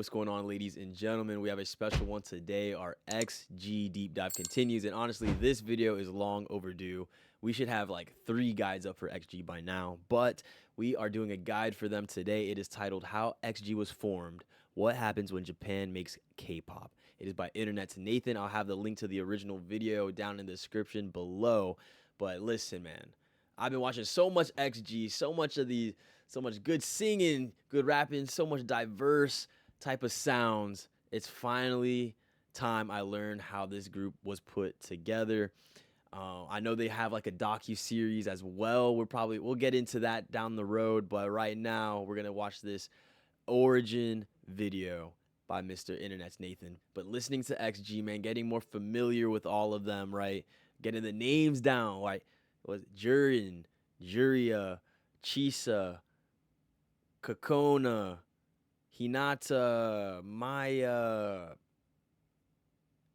what's going on, ladies and gentlemen? We have a special one today. Our XG deep dive continues, and honestly, this video is long overdue. We should have like 3 guides up for XG by now, but we are doing a guide for them today. It is titled How XG Was Formed, What Happens When Japan Makes K-Pop. It is by Internet's Nathan. I'll have the link to the original video down in the description below. But listen, man, I've been watching so much XG, so much good singing, good rapping, so much diverse type of sounds. It's finally time I learned how this group was put together. I know they have like a docu-series as well. We'll get into that down the road, but right now we're gonna watch this origin video by Mr. Internet's Nathan. But listening to XG, man, getting more familiar with all of them, right? Getting the names down, like Jurin, Juria, Chisa, Kokona, Hinata, Maya.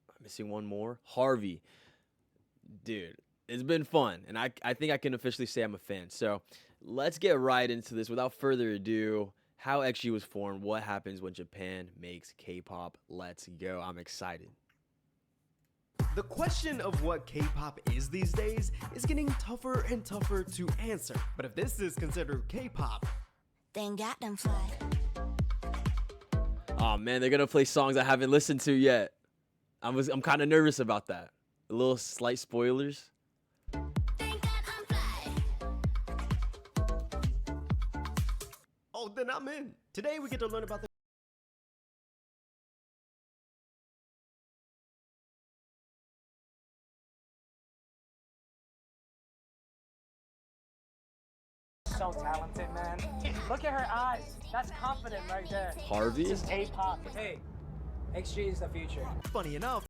I'm missing one more. Harvey. Dude, it's been fun, and I think I can officially say I'm a fan. So let's get right into this. Without further ado, how XG was formed, what happens when Japan makes K-pop. Let's go. I'm excited. The question of what K-pop is these days is getting tougher and tougher to answer. But if this is considered K-pop, then got them fly. Oh man, they're gonna play songs I haven't listened to yet. I'm kind of nervous about that. A little slight spoilers. oh, then I'm in. Today we get to learn about the so talented, man. Look at her eyes. That's confident right there. Harvey? This is K-pop. Hey, XG is the future. funny enough.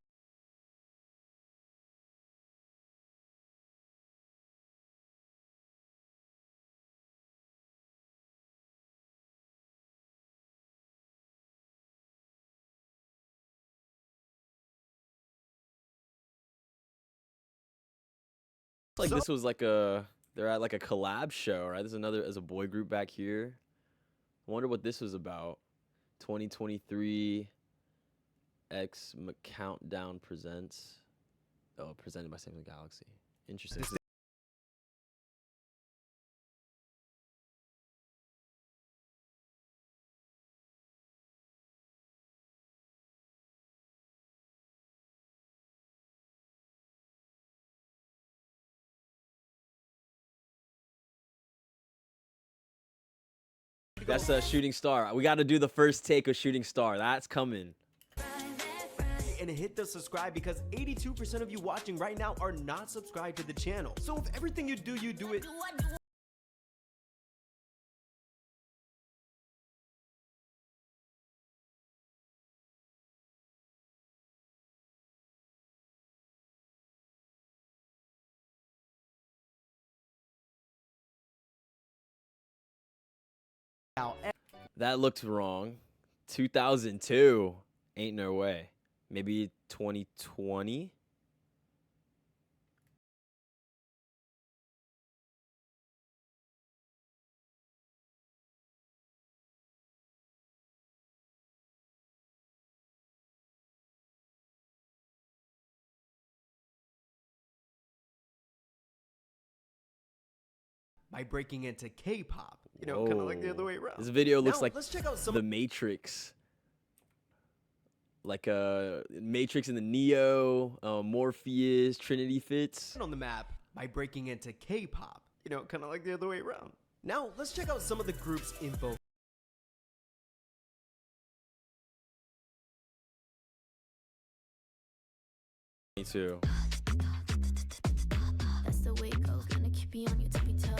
Like this was like they're at like a collab show, right? There's a boy group back here. I wonder what this was about. 2023 X Countdown presents. Oh, presented by Samsung Galaxy. Interesting. That's a Shooting Star. We got to do the first take of Shooting Star. That's coming. And hit the subscribe because 82% of you watching right now are not subscribed to the channel. So if everything you do it. That looked wrong. 2002. Ain't no way. Maybe 2020? By breaking into K-pop, you know, kind of like the other way around. This video looks now, like let's check out some the Matrix. Like Matrix and the Neo, Morpheus, Trinity fits. on the map by breaking into K-pop, you know, kind of like the other way around. Now, let's check out some of the groups in both. Me too. That's the way it goes, gonna keep you on your tippy toe.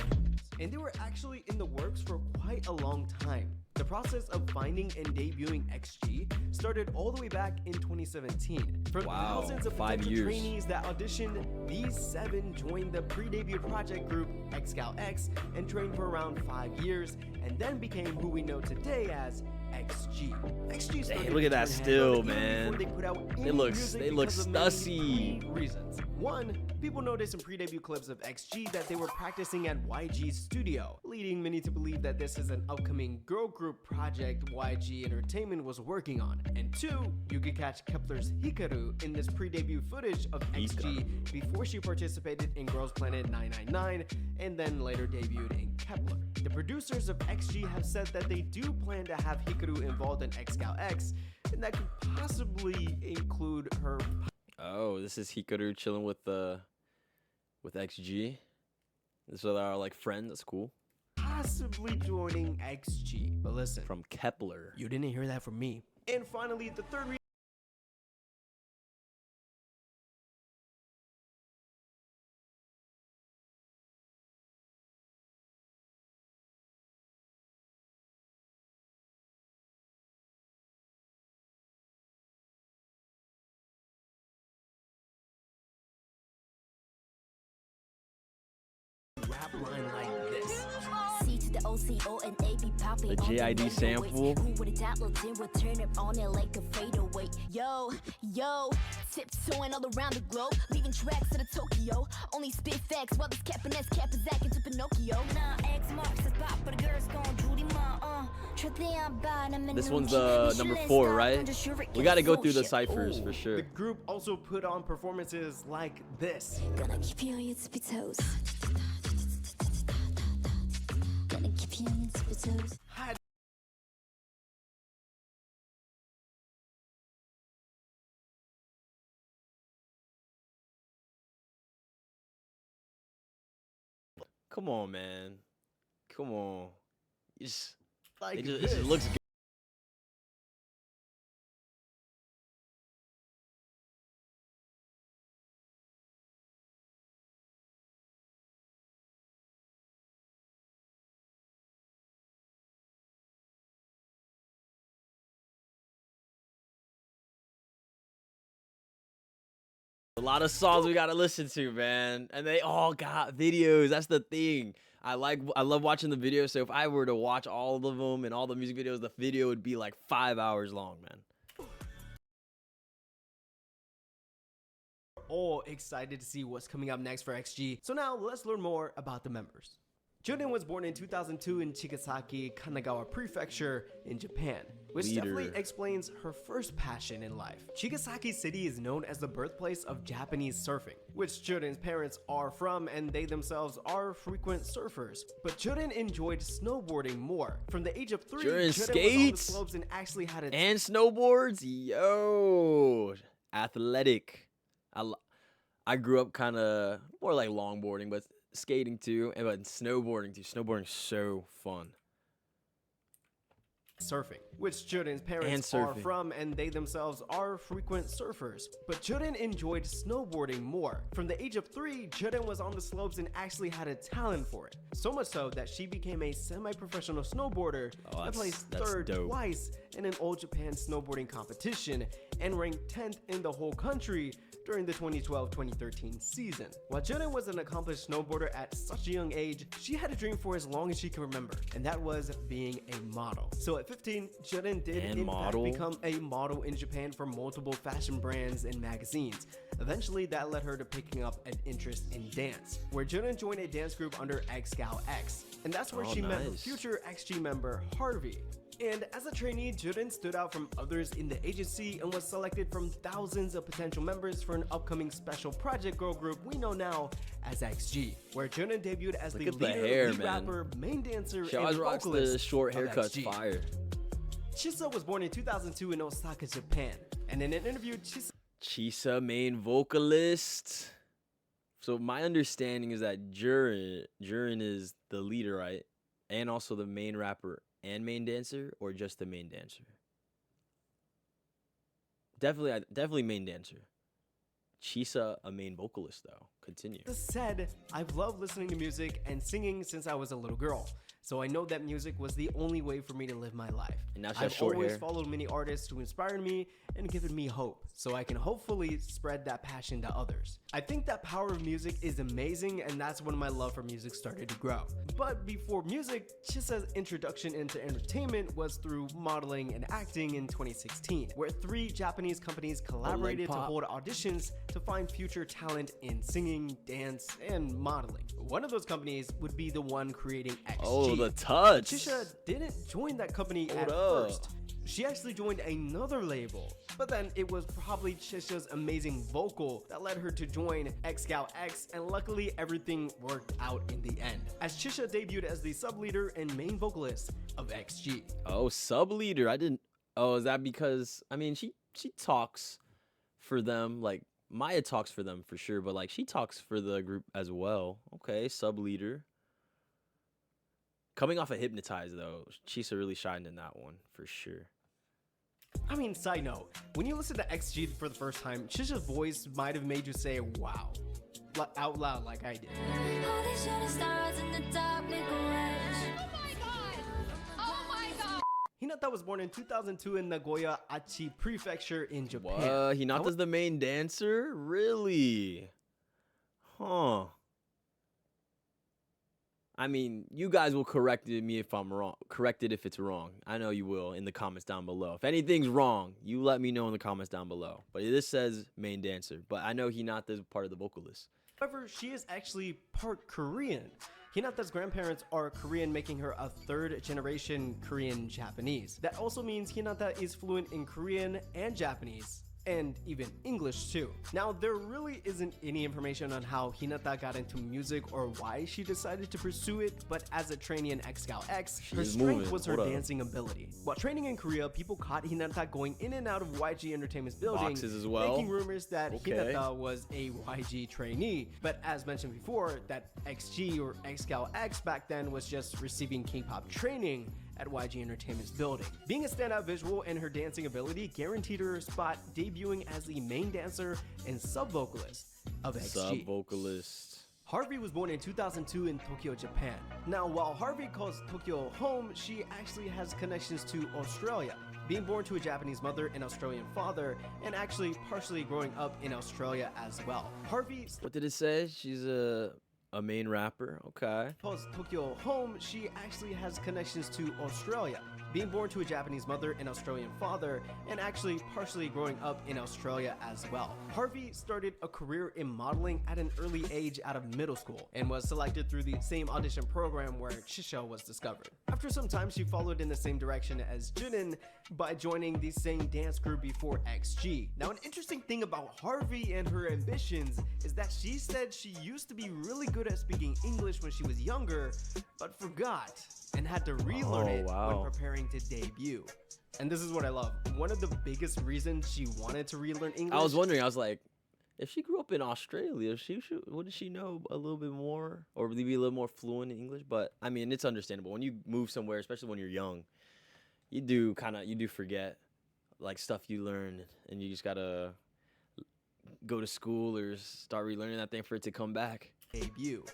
And they were actually in the works for quite a long time. The process of finding and debuting XG started all the way back in 2017. From Wow, thousands of 5 potential years. trainees that auditioned, these 7 joined the pre-debut project group X Scout X and trained for around 5 years, and then became who we know today as XG. XG started look at that to turn still, heads even man. before they put out They any look music they look because of mainly stussy. 3 reasons. One, people noticed in pre-debut clips of XG that they were practicing at YG's studio, leading many to believe that this is an upcoming girl group project YG Entertainment was working on. And two, you could catch Kepler's Hikaru in this pre-debut footage of XG before she participated in Girls Planet 999 and then later debuted in Kepler. The producers of XG have said that they do plan to have Hikaru involved in X, and that could possibly include her. Oh, this is Hikaru chilling with XG. So they are like friends. That's cool. Possibly joining XG. But listen, From Kepler. you didn't hear that from me. And finally, the third reason. Rap line like this. C to the OCO and AB popping. The JID sample. Who would it download in? We'll turn it on it like a fadeaway. Yo, tiptoeing all around the globe, leaving tracks to the Tokyo. Only spit facts while this cap and S cap is acting to Pinocchio. Nah, X marks the spot, but the girls gon' Judy ma. This one's the number 4, right? We gotta go through the ciphers for sure. The group also put on performances like this. Gonna keep you on your tippy toes. Gonna keep you on your tippy toes. Come on, man. Come on. Like It this. just looks good. A lot of songs we gotta listen to, man, and they all got videos. That's the thing. I love watching the videos. So if I were to watch all of them and all the music videos, the video would be like 5 hours long, man. All excited to see what's coming up next for XG. So now let's learn more about the members. Jurin was born in 2002 in Chigasaki, Kanagawa Prefecture in Japan, which definitely explains her first passion in life. Chigasaki City is known as the birthplace of Japanese surfing, which Jurin's parents are from, and they themselves are frequent surfers. But Jurin enjoyed snowboarding more. From the age of 3, Jurin was on the skates slopes and actually had a and snowboards. Yo, athletic. I grew up kind of more like longboarding, but skating too, and but snowboarding too. Snowboarding's so fun. surfing, which Jurin's parents are from, and they themselves are frequent surfers. But Jurin enjoyed snowboarding more. From the age of 3, Jurin was on the slopes and actually had a talent for it. So much so that she became a semi-professional snowboarder and placed 3rd twice in an All Japan snowboarding competition and ranked 10th in the whole country during the 2012-2013 season. While Jurin was an accomplished snowboarder at such a young age, she had a dream for as long as she can remember, and that was being a model. So at 15, Jurin did in fact become a model in Japan for multiple fashion brands and magazines. Eventually, that led her to picking up an interest in dance, where Jurin joined a dance group under X, and that's where she met her future XG member, Harvey. And as a trainee, Jurin stood out from others in the agency and was selected from thousands of potential members for an upcoming special project girl group we know now as XG, where Jurin debuted as the leader, lead rapper, main dancer, and vocalist rocks the short haircuts, XG. fire. Chisa was born in 2002 in Osaka, Japan, and in an interview, Chisa, main vocalist. So my understanding is that Jurin is the leader, right? And also the main rapper and main dancer, or just the main dancer? Definitely main dancer. Chisa, a main vocalist though, continue. That said, I've loved listening to music and singing since I was a little girl. So I know that music was the only way for me to live my life. And now she has I've short always hair. followed many artists who inspired me and given me hope, so I can hopefully spread that passion to others. I think that power of music is amazing, and that's when my love for music started to grow. But before music, Chisa's introduction into entertainment was through modeling and acting in 2016, where 3 Japanese companies collaborated to hold auditions to find future talent in singing, dance, and modeling. One of those companies would be the one creating XG. Oh, the touch. Chisa didn't join that company at up. first. She actually joined another label, but then it was probably Chisa's amazing vocal that led her to join X-Gal X, and luckily everything worked out in the end, as Chisa debuted as the sub-leader and main vocalist of XG. Oh, sub leader. I didn't. Oh, is that because? I mean, she talks for them. Like Maya talks for them for sure, but like she talks for the group as well. Okay, sub leader. Coming off of Hypnotize though, Chisa really shined in that one for sure. I mean, side note, when you listen to XG for the first time, Chisa's voice might have made you say wow out loud like I did. Hinata was born in 2002 in Nagoya, Aichi Prefecture in Japan. Hinata's the main dancer? Really? Huh. I mean, you guys will correct me if I'm wrong. Correct it if it's wrong. I know you will in the comments down below. If anything's wrong, you let me know in the comments down below. But this says main dancer. But I know Hinata is part of the vocalist. However, she is actually part Korean. Hinata's grandparents are Korean, making her a 3rd generation Korean Japanese. That also means Hinata is fluent in Korean and Japanese, and even English too. Now, there really isn't any information on how Hinata got into music or why she decided to pursue it, but as a trainee in X-Gal X, her strength was her dancing ability. While training in Korea, people caught Hinata going in and out of YG Entertainment's building, boxes as well, making rumors that Hinata was a YG trainee. But as mentioned before, that XG or X-Gal X back then was just receiving K-pop training at YG Entertainment's building. Being a standout visual and her dancing ability guaranteed her a spot, debuting as the main dancer and sub-vocalist of XG. Sub-vocalist. Harvey was born in 2002 in Tokyo, Japan. Now, while Harvey calls Tokyo home, she actually has connections to Australia, being born to a Japanese mother and Australian father, and actually partially growing up in Australia as well. Harvey... What did it say? She's a main rapper. Okay. Calls Tokyo home, she actually has connections to Australia, being born to a Japanese mother and Australian father, and actually partially growing up in Australia as well. Harvey started a career in modeling at an early age out of middle school, and was selected through the same audition program where Chisa was discovered. After some time, she followed in the same direction as Jurin by joining the same dance group before XG. Now, an interesting thing about Harvey and her ambitions is that she said she used to be really good at speaking English when she was younger, but forgot and had to relearn it when preparing to debut. And this is what I love. One of the biggest reasons she wanted to relearn English. I was wondering, I was like, if she grew up in Australia, wouldn't she know a little bit more, or be a little more fluent in English? But I mean, it's understandable when you move somewhere, especially when you're young. You do forget like stuff you learn, and you just gotta go to school or start relearning that thing for it to come back. Debut.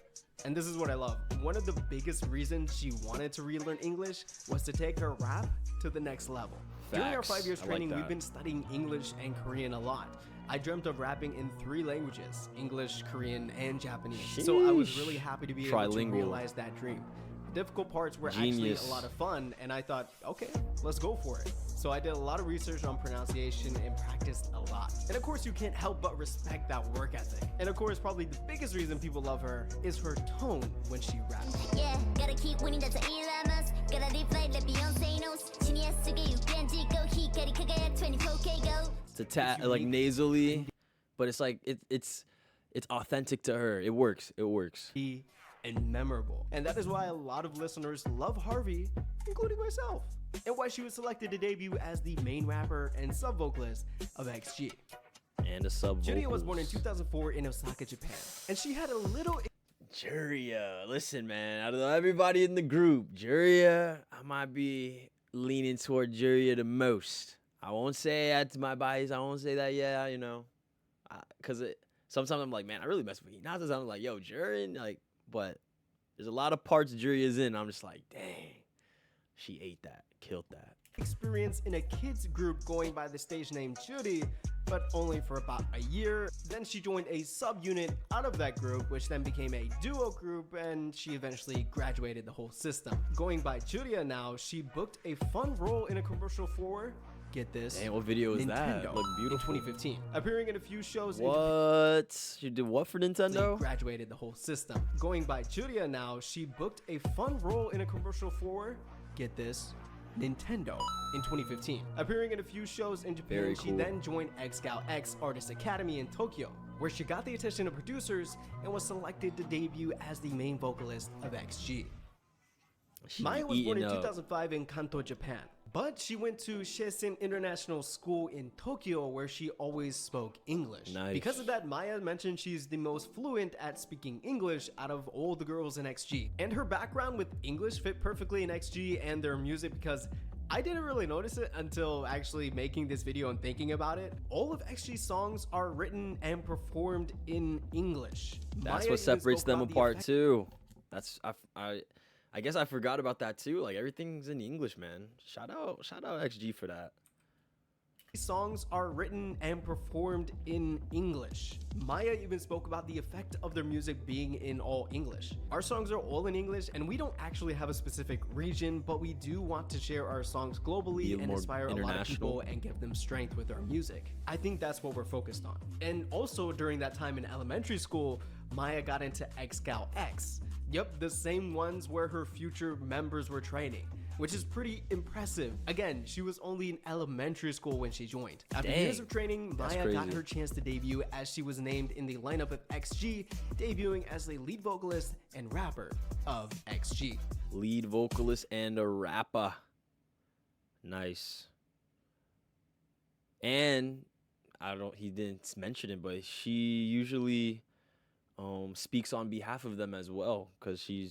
And this is what I love. One of the biggest reasons she wanted to relearn English was to take her rap to the next level. During our 5 years training, we've been studying English and Korean a lot. I dreamt of rapping in 3 languages, English, Korean, and Japanese. Sheesh. So I was really happy to be able to Trilingual. realize that dream. The difficult parts were actually a lot of fun, and I thought, okay, let's go for it. So I did a lot of research on pronunciation and practiced a lot. And of course, you can't help but respect that work ethic. And of course, probably the biggest reason people love her is her tone when she raps. Yeah, gotta keep winning, that's what Elon Musk. Gotta deflate like Beyonce knows. It's a tad like nasally, but it's like it's authentic to her. It works. It works. And memorable. And that is why a lot of listeners love Harvey, including myself, and why she was selected to debut as the main rapper and sub-vocalist of XG. And a sub-vocalist. Juria was born in 2004 in Osaka, Japan, and she had a little... Juria, listen, man, out of everybody in the group, Juria, I might be leaning toward Juria the most. I won't say that's my bias. I won't say that, yeah, you know, because sometimes I'm like, man, I really mess with Hinata. I'm like, yo, Jurin, like, but there's a lot of parts Juria is in. I'm just like, dang, she ate that, killed that. Experience in a kids group going by the stage name Jury, but only for about a year. Then she joined a subunit out of that group, which then became a duo group, and she eventually graduated the whole system. Going by Juria now, she booked a fun role in a commercial for, get this, Damn, what video is Nintendo that? Look beautiful. in 2015. Appearing in a few shows in What? She did what for Nintendo? graduated the whole system. Going by Juria now, she booked a fun role in a commercial for, get this, Nintendo in 2015. Appearing in a few shows in Japan, Very she cool. then joined X-Gal X Artist Academy in Tokyo, where she got the attention of producers and was selected to debut as the main vocalist of XG. Maya was born in 2005 in Kanto, Japan, but she went to Shesen International School in Tokyo, where she always spoke English. Nice. Because of that, Maya mentioned she's the most fluent at speaking English out of all the girls in XG. And her background with English fit perfectly in XG and their music, because I didn't really notice it until actually making this video and thinking about it. All of XG's songs are written and performed in English. That's Maya what even separates spoke them about the apart effect- too. That's I guess I forgot about that too. Like everything's in English, man. Shout out XG for that. Songs are written and performed in English. Maya even spoke about the effect of their music being in all English. Our songs are all in English, and we don't actually have a specific region, but we do want to share our songs globally and more inspire a lot of international. people and give them strength with our music. I think that's what we're focused on. And also during that time in elementary school, Maya got into X-Gal X. Yep, the same ones where her future members were training, which is pretty impressive. Again, she was only in elementary school when she joined. After years of training, That's Maya got crazy. her chance to debut as she was named in the lineup of XG, debuting as the lead vocalist and rapper of XG. Lead vocalist and a rapper. Nice. And he didn't mention it, but she usually speaks on behalf of them as well, because she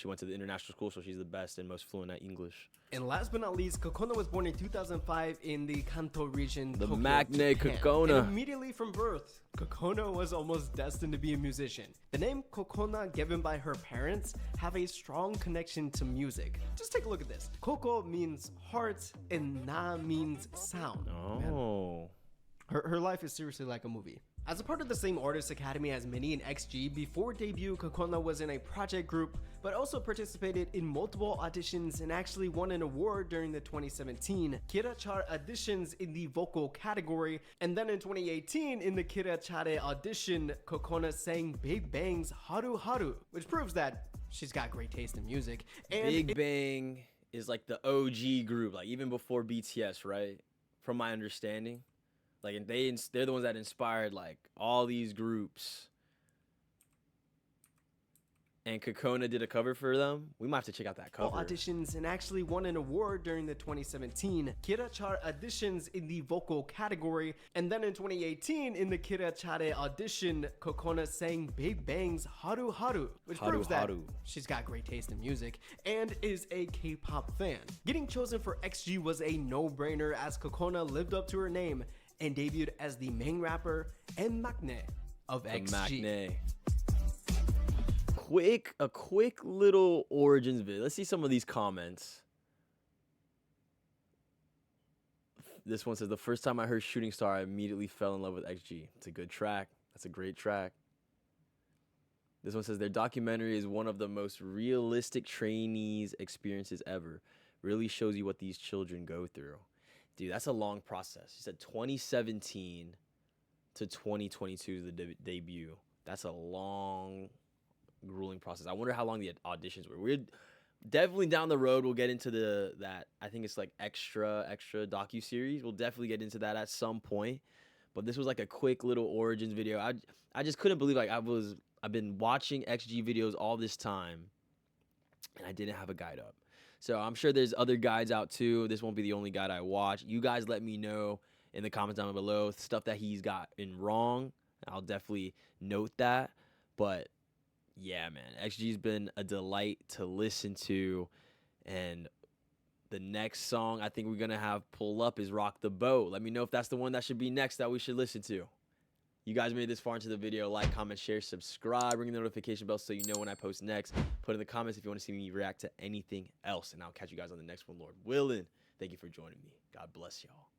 went to the international school, so she's the best and most fluent at English. And last but not least, Kokona was born in 2005 in the Kanto region, The Tokyo, Magne Japan. Kokona. And immediately from birth, Kokona was almost destined to be a musician. The name Kokona, given by her parents, have a strong connection to music. Just take a look at this. Koko means heart, and Na means sound. Man, Oh. her life is seriously like a movie. As a part of the same artist academy as Minnie and XG, before debut, Kokona was in a project group, but also participated in multiple auditions and actually won an award during the 2017 Kira Chart auditions in the vocal category. And then in 2018, in the Kira Chare audition, Kokona sang Big Bang's Haru Haru, which proves that she's got great taste in music. And Big Bang is like the OG group, like even before BTS, right? From my understanding. Like, and they're the ones that inspired like all these groups. And Kokona did a cover for them. We might have to check out that cover. auditions and actually won an award during the 2017 Kira Chart auditions in the vocal category. And then in 2018, in the Kira Chare audition, Kokona sang Big Bang's Haru Haru, which Haru proves that Haru. she's got great taste in music and is a K-pop fan. Getting chosen for XG was a no-brainer, as Kokona lived up to her name and debuted as the main rapper and Magne of XG. Magne. A quick little origins video. Let's see some of these comments. This one says, the first time I heard Shooting Star, I immediately fell in love with XG. It's a good track. That's a great track. This one says, their documentary is one of the most realistic trainees experiences ever. Really shows you what these children go through. Dude, that's a long process. He said 2017 to 2022 is the debut. That's a long, grueling process. I wonder how long the auditions were. We're definitely down the road. We'll get into that. I think it's like extra docu-series. We'll definitely get into that at some point. But this was like a quick little origins video. I just couldn't believe, like, I've been watching XG videos all this time, and I didn't have a guide up. So I'm sure there's other guides out too. This won't be the only guide I watch. You guys let me know in the comments down below stuff that he's gotten wrong. I'll definitely note that. But yeah, man, XG's been a delight to listen to. And the next song I think we're going to have pull up is Rock the Boat. Let me know if that's the one that should be next that we should listen to. You guys made this far into the video. Like, comment, share, subscribe, ring the notification bell so you know when I post next. Put in the comments if you want to see me react to anything else. And I'll catch you guys on the next one, Lord willing. Thank you for joining me. God bless y'all.